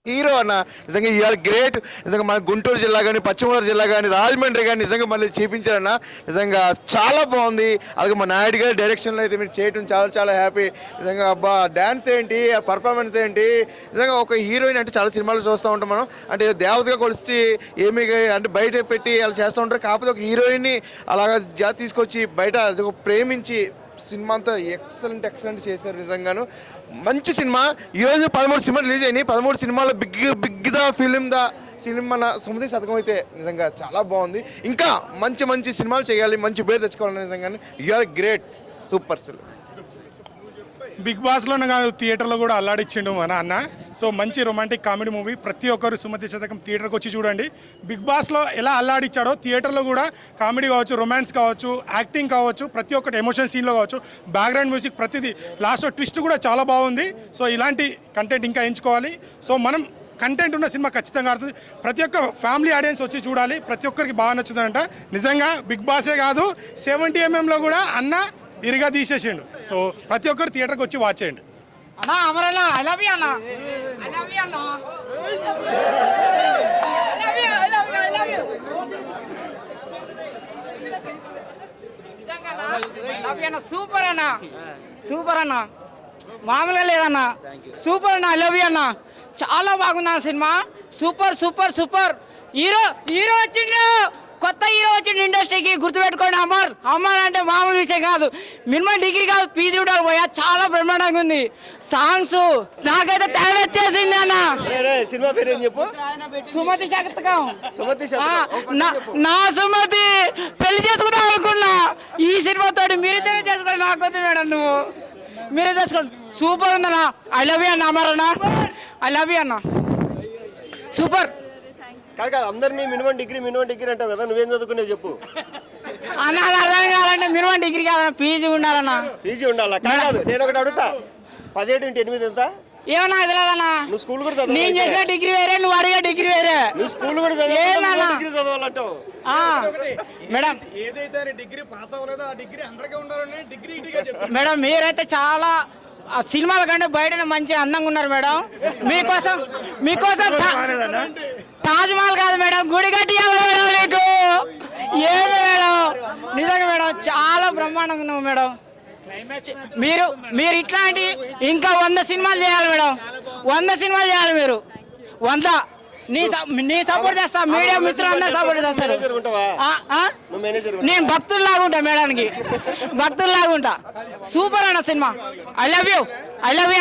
Hero అన్న. నిజంగా ఇవాళ గ్రేట్. నిజంగా మన గుంటూరు జిల్లా కానీ, పశ్చిమ గోదావరి జిల్లా కానీ, రాజమండ్రి కానీ నిజంగా మళ్ళీ చూపించారన్న. నిజంగా చాలా బాగుంది. అలాగే మా నాయుడు గారి డైరెక్షన్లో అయితే మీరు చేయడం చాలా చాలా హ్యాపీ. నిజంగా అబ్బా డ్యాన్స్ ఏంటి, ఆ పర్ఫార్మెన్స్ ఏంటి, నిజంగా ఒక హీరోయిన్ అంటే చాలా సినిమాలు చూస్తూ ఉంటాం మనం. అంటే దేవతగా కొలిచి ఏమి అంటే బయట పెట్టి అలా చేస్తూ ఉంటారు. కాకపోతే ఒక హీరోయిన్ని అలాగా తీసుకొచ్చి బయట ప్రేమించి సినిమా అంతా ఎక్సలెంట్ చేశారు. నిజంగాను మంచి సినిమా. ఈరోజు 13 సినిమాలు రిలీజ్ అయినాయి. 13 సినిమాలో బిగ్ ద ఫిలిం మన సుమతి శతకం అయితే నిజంగా చాలా బాగుంది. ఇంకా మంచి సినిమాలు చేయాలి, మంచి పేరు తెచ్చుకోవాలి. నిజంగానే యూఆర్ గ్రేట్, సూపర్ అసలు. బిగ్ బాస్లోనే కాదు, థియేటర్లో కూడా అల్లాడిచ్చిండు మన అన్న. సో మంచి రొమాంటిక్ కామెడీ మూవీ. ప్రతి ఒక్కరు సుమతి శతకం థియేటర్కి వచ్చి చూడండి. బిగ్ బాస్లో ఎలా అల్లాడిచ్చాడో థియేటర్లో కూడా కామెడీ కావచ్చు, రొమాన్స్ కావచ్చు, యాక్టింగ్ కావచ్చు, ప్రతి ఒక్కటి ఎమోషన్ సీన్లో కావచ్చు, బ్యాక్గ్రౌండ్ మ్యూజిక్ ప్రతిదీ, లాస్ట్లో ట్విస్ట్ కూడా చాలా బాగుంది. సో ఇలాంటి కంటెంట్ ఇంకా ఎంచుకోవాలి. సో మనం కంటెంట్ ఉన్న సినిమా ఖచ్చితంగా ఆడుతుంది. ప్రతి ఒక్క ఫ్యామిలీ ఆడియన్స్ వచ్చి చూడాలి. ప్రతి ఒక్కరికి బాగా నచ్చుతుందంట. నిజంగా బిగ్ బాసే కాదు, 70mm కూడా అన్న ఇరిగా తీసేసిండు. సో ప్రతి ఒక్కరు థియేటర్కి వచ్చి వాచ్ చేయండి. అన్నా అమరన్నా ఐ లవ్ యూ అన్నా, ఐ లవ్ యూ అన్నా, సూపర్ అన్నా, సూపర్ అన్నా, మామూలుగా లేదన్నా, సూపర్ అన్నా, ఐ లవ్ యూ అన్నా. చాలా బాగుంది అన్న సినిమా. సూపర్ హీరో వచ్చిండు, కొత్త హీరో వచ్చిండు ఇండస్ట్రీకి. గుర్తుపెట్టుకోండి, అమర్ అంటే మామూలు విషయం కాదు. మినిమం డిగ్రీ కాదు, పీజీ కూడా పోయా. చాలా బ్రహ్మాండంగా ఉంది. సాంగ్స్ నాకైతే తెగ వచ్చేసింది అన్న. సినిమా పేరు ఏం చెప్పు? సుమతి శతకం. నా సుమతి పెళ్లి చేసుకుందాం అనుకున్నా. ఈ సినిమాతో మీరిద్దరే చేసుకోండి, నాకు వద్దు మేడం, నువ్వు మీరే చేసుకోండి. సూపర్ ఉందన్నా. ఐ లవ్ యూ అన్న, అమర్ అన్న, ఐ లవ్ యూ అన్న, సూపర్. కాదు అందరినీ మినిమం డిగ్రీ అంటావు కదా, నువ్వేం చదువుకునేది చెప్పు అన్న. అది అర్థం కావాలంటే మినిమం డిగ్రీ కాదన్న, పీజీ ఉండాలన్నా. పీజీ ఉండాలా? కాదు, నేను ఒకటి అడుగుతా, 17 × 8 ఎంత? ఏమన్నా తెలియదన్నా. నువ్వు స్కూల్ కూడా చదవాలి. నేను చేసిన డిగ్రీ వేరే, నువ్వు అడిగే డిగ్రీ వేరే. నువ్వు స్కూల్ కూడా చదవాలంటావు మేడం. ఏదైతే డిగ్రీ పాస్ అవ్వలేదో ఆ డిగ్రీ అందరికీ ఉండాలని డిగ్రీ మేడం మీరైతే చాలా సినిమాల కంటే బయటనే మంచి అందంగా ఉన్నారు మేడం. మీకోసం తాజ్ మహల్ కాదు మేడం, గుడి కట్టియాలి మేడం నీకు. ఏది మేడం, నిజంగా మేడం చాలా బ్రహ్మాండంగా ఉన్నావు మేడం. మీరు ఇట్లాంటి ఇంకా 100 సినిమాలు చేయాలి మేడం, 100 సినిమాలు చేయాలి మీరు. 100 నీ సపోర్ట్ చేస్తా, మీడియా మిత్రులందరూ సపోర్ట్ చేస్తారు. నేను భక్తుల్లాగా ఉంటా మేడానికి, భక్తుల్లాగా ఉంటా. సూపర్ అన్న సినిమా. ఐ లవ్ యూ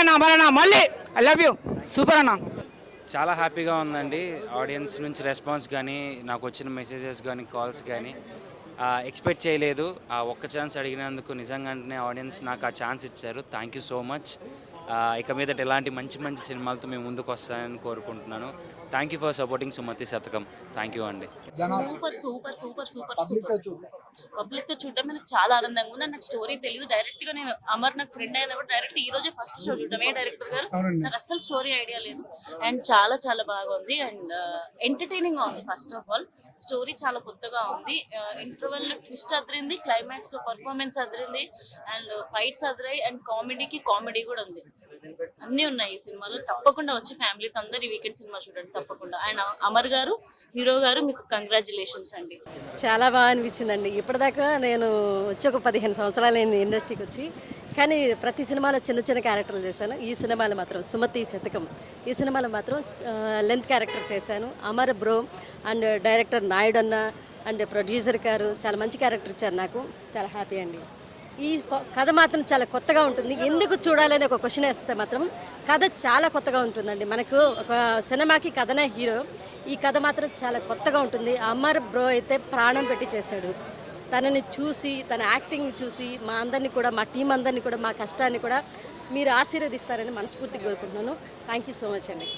అన్న, అమరన్నా మళ్ళీ ఐ లవ్ యూ. సూపర్ అన్న. చాలా హ్యాపీగా ఉందండి. ఆడియన్స్ నుంచి రెస్పాన్స్ కానీ, నాకు వచ్చిన మెసేజెస్ కానీ, కాల్స్ కానీ ఎక్స్పెక్ట్ చేయలేదు. ఆ ఒక్క ఛాన్స్ అడిగినందుకు నిజంగానే ఆడియన్స్ నాకు ఆ ఛాన్స్ ఇచ్చారు. Thank you so much. ఇక మీదట ఎలాంటి మంచి సినిమాలతో మేము ముందుకు వస్తాయని కోరుకుంటున్నాను. Thank you for supporting Sumathi Satakam. Thank you అండి. సూపర్ పబ్లిక్తో చూడడం నాకు చాలా ఆనందంగా ఉంది. నాకు స్టోరీ తెలియదు. డైరెక్ట్గా నేను అమర్ నాకు ఫ్రెండ్ అయినా కూడా డైరెక్ట్ ఈ రోజే ఫస్ట్ షో చూడడం. డైరెక్టర్ గారు నాకు అస్సలు స్టోరీ ఐడియా లేదు. అండ్ చాలా బాగా ఉంది. అండ్ ఎంటర్టైనింగ్గా ఉంది. ఫస్ట్ ఆఫ్ ఆల్ స్టోరీ చాలా కొత్తగా ఉంది. ఇంటర్వెల్లో ట్విస్ట్ అదిరింది, క్లైమాక్స్లో performance Adirindi, and fights అదిరాయి, and comedy కూడా ఉంది. అన్నీ ఉన్నాయి ఈ సినిమాలో. తప్పకుండా వచ్చి ఫ్యామిలీతో అందరు వీకెండ్ సినిమా చూడండి తప్పకుండా. అండ్ అమర్ గారు, హీరో గారు, మీకు కంగ్రాచులేషన్స్ అండి. చాలా బాగా అనిపించిందండి. ఇప్పటిదాకా నేను వచ్చి ఒక 15 సంవత్సరాలు అయింది ఇండస్ట్రీకి వచ్చి. కానీ ప్రతి సినిమాలో చిన్న క్యారెక్టర్లు చేశాను. ఈ సినిమాలో మాత్రం సుమతి శతకం, ఈ సినిమాలో మాత్రం లెంత్ క్యారెక్టర్ చేశాను. Amar bro and director Naidu అన్న అండ్ ప్రొడ్యూసర్ గారు చాలా మంచి క్యారెక్టర్ ఇచ్చారు. నాకు చాలా హ్యాపీ అండి. ఈ కథ మాత్రం చాలా కొత్తగా ఉంటుంది. ఎందుకు చూడాలని ఒక క్వశ్చన్ వేస్తే మాత్రం కథ చాలా కొత్తగా ఉంటుందండి. మనకు ఒక సినిమాకి కథనే హీరో. ఈ కథ మాత్రం చాలా కొత్తగా ఉంటుంది. అమర్ బ్రో అయితే ప్రాణం పెట్టి చేశాడు. తనని చూసి, తన యాక్టింగ్ చూసి మా అందరినీ కూడా, మా టీం అందరినీ కూడా, మా కష్టాన్ని కూడా మీరు ఆశీర్వదిస్తారని మనస్ఫూర్తిగా కోరుకుంటున్నాను. థ్యాంక్ యూ సో మచ్ అండి.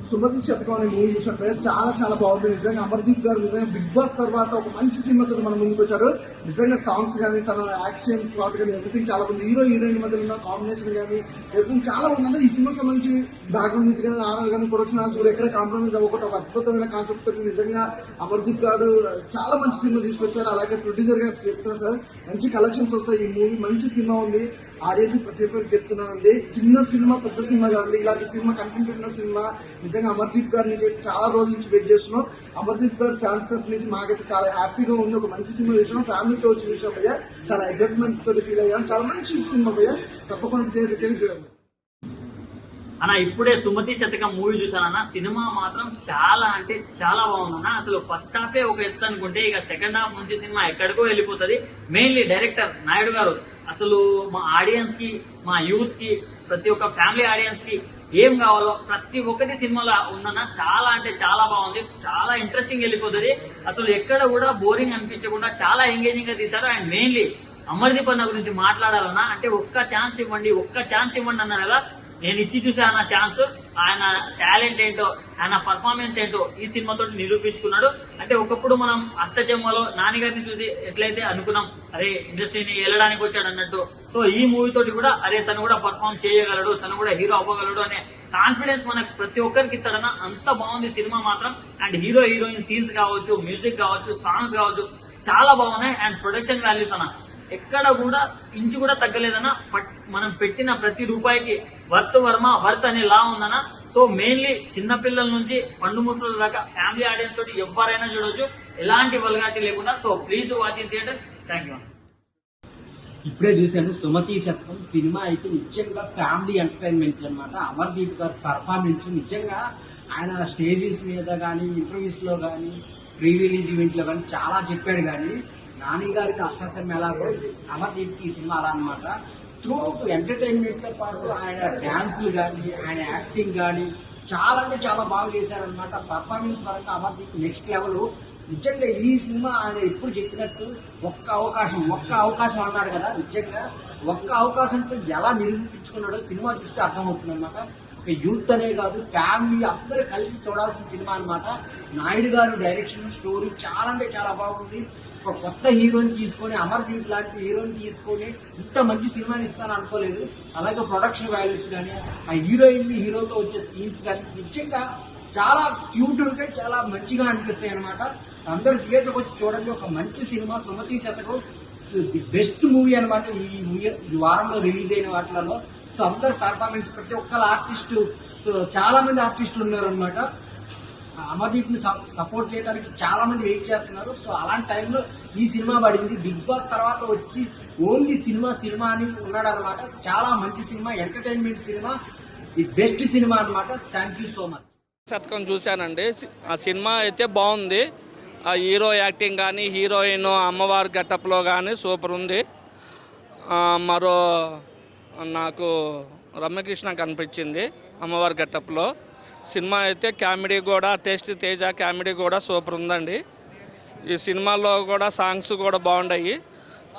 సుమతి శతకం అనే మూవీ చూసినప్పుడు చాలా బాగుంది. నిజంగా అమర్దీప్ గారు నిజంగా బిగ్ బాస్ తర్వాత ఒక మంచి సినిమాతో మన ముందుకు వచ్చారు. నిజంగా సాంగ్స్ కానీ, తన యాక్షన్ ప్లాట్ కానీ ఎవ్రీథింగ్ చాలా ఉంది. హీరోయిన్ మధ్య ఉన్న కాంబినేషన్ కానీ ఎవ్రీథింగ్ చాలా ఉందంటే ఈ సినిమాకి సంబంధించి బ్యాక్గ్రౌండ్ మ్యూజిక్ కానీ, ఆర్ఆర్ కానీ, ప్రొడక్షన్ హాల్స్ కూడా ఎక్కడ కాంప్రమైజ్ అవ్వకుండా ఒక అద్భుతమైన కాన్సెప్ట్ తోటి నిజంగా అమర్దీప్ గారు చాలా మంచి సినిమా తీసుకొచ్చారు. అలాగే ప్రొడ్యూసర్ గారు చెప్తున్నారు సార్, మంచి కలెక్షన్స్ వస్తాయి. ఈ మూవీ మంచి సినిమా ఉంది. ఆడియన్స్ ప్రతి ఒక్కరికి చెప్తున్నానండి, చిన్న సినిమా పెద్ద సినిమా కాదండి, ఇలాంటి సినిమా కంటెంట్ ఉన్న సినిమా నిజంగా అమర్దీప్ గారి నుంచి చాలా రోజుల నుంచి వెయిట్ చేస్తున్నాం. అమర్దీప్ గారి ఫ్యాన్స్ తరఫు నుంచి మాకైతే చాలా హ్యాపీగా ఉంది. ఒక మంచి సినిమా చూసినాం, ఫ్యామిలీతో వచ్చి చూసాం భయ్యా, చాలా ఎగ్జైట్మెంట్ తోటి ఫీల్ అయ్యాం. చాలా మంచి సినిమా భయ్యా, తప్పకుండా థియేటర్కి చూడండి. అన్న ఇప్పుడే సుమతి శతకం మూవీ చూసానన్న, సినిమా మాత్రం చాలా అంటే చాలా బాగుందన్న. అసలు ఫస్ట్ హాఫే ఒక ఎత్తు అనుకుంటే ఇక సెకండ్ హాఫ్ నుంచి సినిమా ఎక్కడికో వెళ్ళిపోతుంది. మెయిన్లీ డైరెక్టర్ నాయుడు గారు అసలు మా ఆడియన్స్ కి, మా యూత్ కి, ప్రతి ఒక్క ఫ్యామిలీ ఆడియన్స్ కి ఏం కావాలో ప్రతి ఒక్కటి సినిమాలో ఉందన్న. చాలా అంటే చాలా బాగుంది, చాలా ఇంట్రెస్టింగ్ వెళ్ళిపోతుంది. అసలు ఎక్కడ కూడా బోరింగ్ అనిపించకుండా చాలా ఎంగేజింగ్ గా తీశారు. అండ్ మెయిన్లీ అమర్దీప్ అన్న గురించి మాట్లాడాలన్నా అంటే ఒక్క ఛాన్స్ ఇవ్వండి అన్నారు కదా. నేను ఇచ్చి చూసాను ఆ ఛాన్స్. ఆయన టాలెంట్ ఏంటో, ఆయన పర్ఫార్మెన్స్ ఏంటో ఈ సినిమాతో నిరూపించుకున్నాడు. అంటే ఒకప్పుడు మనం అష్టచెమ్మలో నాన్నగారిని చూసి ఎట్లయితే అనుకున్నాం, అరే ఇండస్ట్రీని వెళ్ళడానికి వచ్చాడు అన్నట్టు, సో ఈ మూవీ తోటి కూడా అరే తను కూడా పర్ఫార్మ్ చేయగలడు, తను కూడా హీరో అవ్వగలడు అనే కాన్ఫిడెన్స్ మనకు ప్రతి ఒక్కరికి ఇస్తాడన్న. అంత బాగుంది సినిమా మాత్రం. అండ్ హీరో హీరోయిన్ సీన్స్ కావచ్చు, మ్యూజిక్ కావచ్చు, సాంగ్స్ కావచ్చు, చాలా బాగున్నాయి. అండ్ ప్రొడక్షన్ వాల్యూస్ అన్న ఎక్కడ కూడా ఇంచు కూడా తగ్గలేదన్న. మనం పెట్టిన ప్రతి రూపాయికి వర్త్ అనే లా ఉందన్న. సో మెయిన్లీ చిన్నపిల్లల నుంచి పండు ముసలుల దాకా ఫ్యామిలీ ఆడియన్స్ తోటి ఎవరైనా చూడొచ్చు, ఎలాంటి వల్గారిటీ లేకుండా. So please watch in theatre. Thank you. ఇప్పుడే చూశాను సుమతి శతకం సినిమా అయితే నిజంగా ఫ్యామిలీ ఎంటర్టైన్మెంట్ అన్నమాట. అమర్దీప్ గారి పర్ఫార్మెన్స్ నిజంగా ఆయన స్టేజెస్ మీద కానీ, ఇంటర్వ్యూస్ లో కానీ, ప్రీ రిలీజ్ ఈవెంట్ లో కానీ చాలా చెప్పాడు. కానీ నాని గారికి అష్టసం ఎలాగో అమర్దీప్ కి ఈ సినిమా అలా అనమాట. త్రూ ఎంటర్టైన్మెంట్ తో పాటు ఆయన డాన్స్లు కానీ, ఆయన యాక్టింగ్ కానీ చాలా అంటే చాలా బాగా చేశారనమాట. పర్ఫార్మెన్స్ పరంగా అమర్దీప్ నెక్స్ట్ లెవెల్. నిజంగా ఈ సినిమా ఆయన ఎప్పుడు చెప్పినట్టు ఒక్క అవకాశం అన్నాడు కదా, నిజంగా ఒక్క అవకాశంతో ఎలా నిరూపించుకున్నాడో సినిమా చూస్తే అర్థమవుతుంది అనమాట. ఒక యూత్ అనే కాదు, ఫ్యామిలీ అందరూ కలిసి చూడాల్సిన సినిమా అనమాట. నాయుడు గారు డైరెక్షన్, స్టోరీ చాలా అంటే చాలా బాగుంది. ఒక కొత్త హీరోని తీసుకొని, అమర్దీప్ లాంటి హీరోని తీసుకొని ఇంత మంచి సినిమాని ఇస్తాను అనుకోలేదు. అలాగే ప్రొడక్షన్ వాల్యూస్ కానీ, ఆ హీరోయిన్ హీరోతో వచ్చే సీన్స్ కానీ నిజంగా చాలా క్యూట్ ఉంటాయి, చాలా మంచిగా అనిపిస్తాయి అనమాట. అందరూ థియేటర్కి వచ్చి చూడండి. ఒక మంచి సినిమా సుమతి శతకం, ది బెస్ట్ మూవీ అనమాట ఈ వారంలో రిలీజ్ అయిన వాటిలలో. సో అందరు పర్ఫార్మెన్స్, ప్రతి ఒక్కరు ఆర్టిస్టు, సో చాలా మంది ఆర్టిస్టులు ఉన్నారు అనమాట. అమర్దీప్ ని సపోర్ట్ చేయడానికి చాలా మంది వెయిట్ చేస్తున్నారు. సో అలాంటి టైంలో ఈ సినిమా పడింది. బిగ్ బాస్ తర్వాత వచ్చి ఓన్లీ సినిమా అని ఉన్నాడు అనమాట. చాలా మంచి cinema, entertainment cinema, the best cinema అనమాట. Thank you so much. శతకం చూశానండి. ఆ సినిమా అయితే బాగుంది. ఆ హీరో యాక్టింగ్ కానీ, హీరోయిన్ అమ్మవారి గెటప్లో కానీ సూపర్ ఉంది. మరో నాకు రమ్యకృష్ణ కనిపించింది అమ్మవారి గెటప్లో. సినిమా అయితే కామెడీ కూడా, టేస్ట్ తేజ కామెడీ కూడా సూపర్ ఉందండి. ఈ సినిమాలో కూడా సాంగ్స్ కూడా బాగున్నాయి.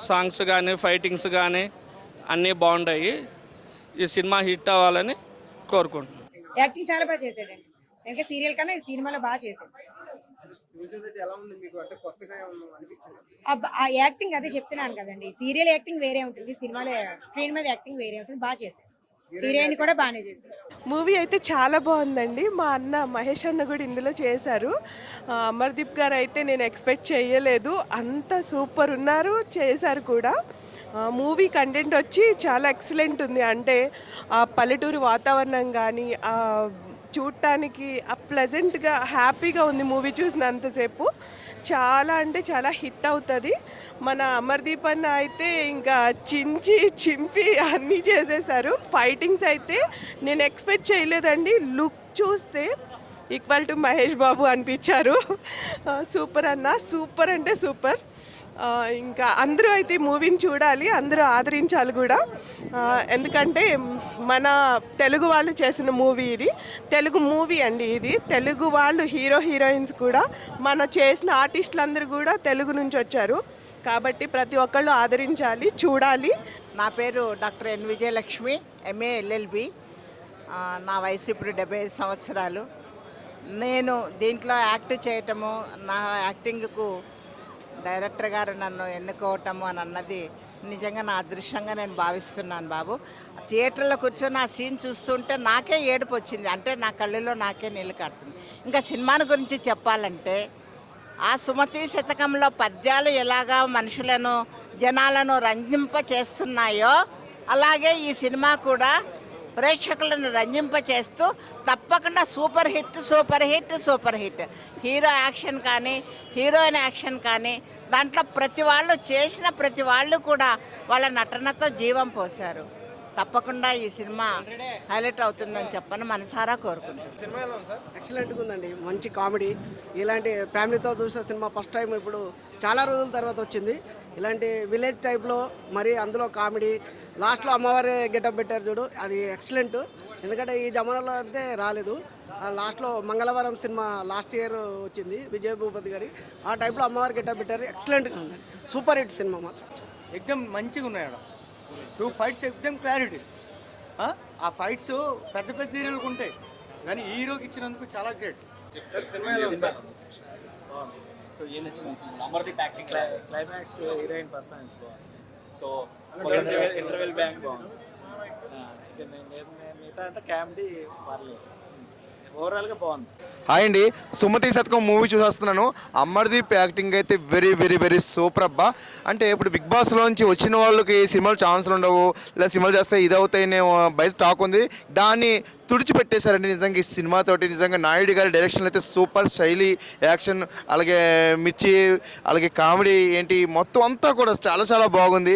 సాంగ్స్ కానీ, ఫైటింగ్స్ కానీ అన్నీ బాగున్నాయి. ఈ సినిమా హిట్ అవ్వాలని కోరుకుంటున్నాను. యాక్టింగ్ చాలా బాగా చేశాడండి. ఇంకా సీరియల్ కన్నా ఈ సినిమాలో బాగా చేశాడు. ఆ యాక్టింగ్ అదే చెప్తున్నాను కదండి, సీరియల్ యాక్టింగ్ వేరే ఉంటుంది, సినిమాలో స్క్రీన్ మీద యాక్టింగ్ వేరే ఉంటుంది. బాగా చేశాడు. హీరోయిన్ కూడా బాగానే చేశారు. మూవీ అయితే చాలా బాగుందండి. మా అన్న మహేష్ అన్న కూడా ఇందులో చేశారు. అమర్దీప్ గారు అయితే నేను ఎక్స్పెక్ట్ చేయలేదు, అంత సూపర్ ఉన్నారు, చేశారు కూడా. మూవీ కంటెంట్ వచ్చి చాలా ఎక్సలెంట్ ఉంది. అంటే ఆ పల్లెటూరు వాతావరణం కానీ, చూడటానికి ప్లెజెంట్గా హ్యాపీగా ఉంది మూవీ చూసినంతసేపు. చాలా అంటే చాలా హిట్ అవుతుంది. మన అమర్దీప్ అన్న అయితే ఇంకా చింపి అన్నీ చేసేసారు. ఫైటింగ్స్ అయితే నేను ఎక్స్పెక్ట్ చేయలేదండి. లుక్ చూస్తే ఈక్వల్ టు మహేష్ బాబు అనిపించారు. సూపర్ అన్న, సూపర్ అంటే సూపర్. ఇంకా అందరూ అయితే మూవీని చూడాలి, అందరూ ఆదరించాలి కూడా. ఎందుకంటే మన తెలుగు వాళ్ళు చేసిన మూవీ ఇది, తెలుగు మూవీ అండి ఇది. తెలుగు వాళ్ళు హీరోయిన్స్ కూడా, మన చేసిన ఆర్టిస్టులందరూ కూడా తెలుగు నుంచి వచ్చారు. కాబట్టి ప్రతి ఒక్కళ్ళు ఆదరించాలి, చూడాలి. నా పేరు doctor N Vijayalakshmi, MA LLB. నా వయసు ఇప్పుడు 75 సంవత్సరాలు. నేను దీంట్లో యాక్ట్ చేయటము, నా యాక్టింగ్కు డైరెక్టర్ గారు నన్ను ఎన్నుకోవటము అని అన్నది నిజంగా నా అదృష్టంగా నేను భావిస్తున్నాను బాబు. థియేటర్లో కూర్చొని ఆ సీన్ చూస్తుంటే నాకే ఏడుపు వచ్చింది. అంటే నా కళ్ళలో నాకే నీళ్ళు కారుతుంది. ఇంకా సినిమాని గురించి చెప్పాలంటే ఆ సుమతి శతకంలో పద్యాలు ఎలాగా మనుషులను, జనాలను రంజింప చేస్తున్నాయో అలాగే ఈ సినిమా కూడా ప్రేక్షకులను రంజింపచేస్తూ తప్పకుండా super hit super hit super hit. Hero action కానీ హీరోయిన్ యాక్షన్ కానీ దాంట్లో ప్రతి వాళ్ళు చేసిన ప్రతి వాళ్ళు కూడా వాళ్ళ నటనతో జీవం పోశారు. తప్పకుండా ఈ సినిమా హైలైట్ అవుతుందని చెప్పని మనసారా కోరుకుంటున్నాను. ఎక్సలెంట్గా ఉందండి, మంచి కామెడీ. ఇలాంటి ఫ్యామిలీతో చూసే సినిమా ఫస్ట్ టైం ఇప్పుడు చాలా రోజుల తర్వాత వచ్చింది. ఇలాంటి విలేజ్ టైప్లో మరి అందులో కామెడీ, లాస్ట్లో అమ్మవారి గెటప్ పెట్టారు చూడు, అది ఎక్సలెంట్. ఎందుకంటే ఈ జమానాలో అంటే రాలేదు. లాస్ట్లో మంగళవారం సినిమా లాస్ట్ ఇయర్ వచ్చింది విజయ్ భూపతి గారి, ఆ టైప్లో అమ్మవారి గెటప్ పెట్టారు. ఎక్సలెంట్గా ఉంది, సూపర్ హిట్ సినిమా మాత్రం. ఎక్దమ్ మంచిగా ఉన్నాయి. 2 ఫైట్స్ ఎక్దమ్ క్లారిటీ. ఆ ఫైట్స్ పెద్ద పెద్ద హీరోలకు ఉంటాయి కానీ హీరోకి ఇచ్చినందుకు చాలా గ్రేట్. సో ఏం నచ్చింది Amardeep acting, climax, heroine performance బాగుంది. సో ఇంటర్వెల్ బ్యాంక్ బాగుంది. మిగతా అంతా కామెడీ పర్లేదు, ఓవరాల్గా బాగుంది. హాయ్ అండి, సుమతి శతకం మూవీ చూసేస్తున్నాను. అమర్దీప్ యాక్టింగ్ అయితే వెరీ వెరీ వెరీ సూపర్ అబ్బా. అంటే ఇప్పుడు బిగ్ బాస్లోంచి వచ్చిన వాళ్ళకి సినిమాలు ఛాన్సులు ఉండవు, లేదా సినిమాలు చేస్తే ఇది అవుతాయనే బయట టాక్ ఉంది. దాన్ని తుడిచిపెట్టేశారండి నిజంగా ఈ సినిమాతోటి. నిజంగా నాయుడు గారి డైరెక్షన్ అయితే సూపర్, శైలి, యాక్షన్, అలాగే మిర్చి, అలాగే కామెడీ ఏంటి మొత్తం అంతా కూడా చాలా చాలా బాగుంది.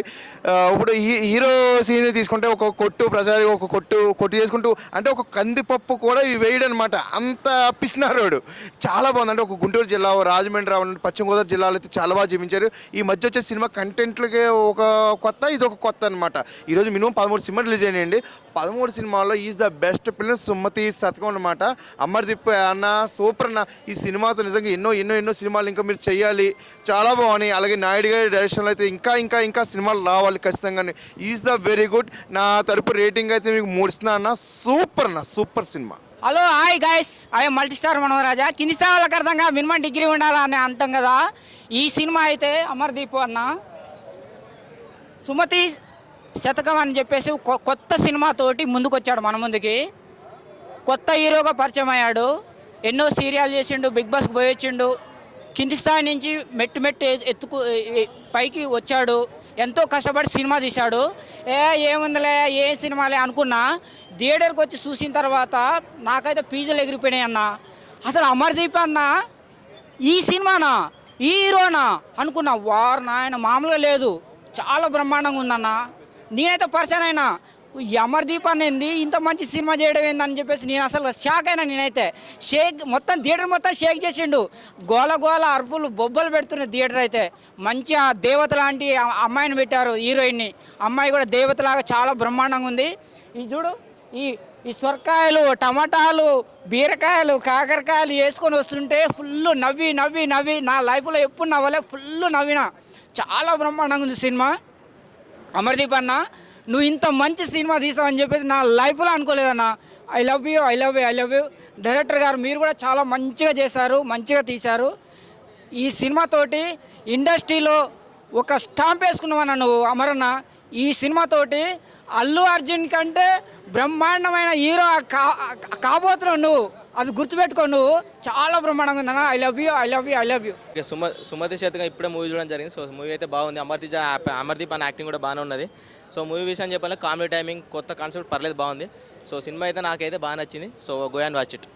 ఇప్పుడు హీరో సీన్ తీసుకుంటే ఒక కొట్టు ప్రసాద్ ఒక కొట్టు చేసుకుంటూ అంటే ఒక కందిపప్పు కూడా వేయడం అనమాట, అంత పిసినారోడు. చాలా బాగుంది. అంటే ఒక గుంటూరు జిల్లా, రాజమండ్రి, పశ్చిమ గోదావరి జిల్లాలో అయితే చాలా బాగా చూపించారు. ఈ మధ్య వచ్చే సినిమా కంటెంట్లకే ఒక కొత్త, ఇది ఒక కొత్త అనమాట. ఈరోజు మినిమం 13 సినిమాలు రిలీజ్ అయినాయండి. 13 సినిమాల్లో is the best film Sumathi Satakam అనమాట. అమర్దీప్ అన్న సూపర్ అన్న. ఈ సినిమాతో నిజంగా ఎన్నో ఎన్నో ఎన్నో సినిమాలు ఇంకా మీరు చేయాలి, చాలా బాగున్నాయి. అలాగే నాయుడు గారి డైరెక్షన్లో అయితే ఇంకా ఇంకా ఇంకా సినిమాలు రావాలి ఖచ్చితంగా. Is the very good. నా తరపు రేటింగ్ అయితే మీకు 3 ఇస్తున్నా అన్న. సూపర్ అన్న, super cinema. Hello hi guys, I multi star Manoraja. కింది స్థాయిలకు అర్థంగా మినిమం డిగ్రీ ఉండాలని అంటాం కదా. ఈ సినిమా అయితే అమర్దీప్ అన్న సుమతి శతకం అని చెప్పేసి కొత్త సినిమాతోటి ముందుకొచ్చాడు మన ముందుకి. కొత్త హీరోగా పరిచయం అయ్యాడు. ఎన్నో సీరియల్ చేసిండు, బిగ్ బాస్కి పోయి వచ్చిండు. కింది స్థాయి నుంచి మెట్టు పైకి వచ్చాడు. ఎంతో కష్టపడి సినిమా తీశాడు. ఏముందిలే ఏ సినిమాలే అనుకున్నా, థియేటర్కి వచ్చి చూసిన తర్వాత నాకైతే పీజులు ఎగిరిపోయినాయి అన్న. అసలు అమర్దీప్ అన్న ఈ సినిమానా, ఈ హీరోనా అనుకున్నా. వారు నాయన మామూలుగా లేదు, చాలా బ్రహ్మాండంగా ఉందన్న. నేనైతే పరిచయం అయినా ఈ అమర్దీప్ అనేది ఇంత మంచి సినిమా చేయడం ఏందని చెప్పేసి నేను అసలు షాక్ అయినా. నేనైతే మొత్తం థియేటర్ మొత్తం షేక్ చేసిండు. గోల గోల అరుపులు బొబ్బలు పెడుతున్న థియేటర్ అయితే. మంచిగా దేవత లాంటి అమ్మాయిని పెట్టారు, హీరోయిన్ని. అమ్మాయి కూడా దేవతలాగా చాలా బ్రహ్మాండంగా ఉంది. ఈ చూడు, ఈ సొరకాయలు, టమాటాలు, బీరకాయలు, కాకరకాయలు వేసుకొని వస్తుంటే ఫుల్ నవ్వి నవ్వి నవ్వి నా లైఫ్లో ఎప్పుడు నవ్వలే, ఫుల్ నవ్విన. చాలా బ్రహ్మాండంగా ఉంది సినిమా. అమర్దీప్ అన్న, నువ్వు ఇంత మంచి సినిమా తీసావని చెప్పేసి నా లైఫ్లో అనుకోలేదన్న. I love you, I love you, I love you. Director గారు మీరు కూడా చాలా మంచిగా చేశారు, మంచిగా తీశారు. ఈ సినిమాతోటి ఇండస్ట్రీలో ఒక స్టాంప్ వేసుకున్నావన్న నువ్వు అమరన్న. ఈ సినిమాతోటి అల్లు అర్జున్ కంటే బ్రహ్మాండమైన హీరో కాబోతున్నావు నువ్వు. అది గుర్తుపెట్టుకో, నువ్వు చాలా బ్రహ్మాండంగా ఉందన్న. I love you, I love you, I love you. Sumathi Satakam ఇప్పుడే మూవీ చూడడం జరిగింది. సో మూవీ అయితే బాగుంది. అమర్దీప్ అన్న యాక్టింగ్ కూడా బాగానే ఉన్నది. సో మూవీ విషయం చెప్పాలంటే కామెడీ టైమింగ్, కొత్త కాన్సెప్ట్ పర్లేదు, బాగుంది. సో సినిమా అయితే నాకైతే బాగా నచ్చింది. So go and watch it.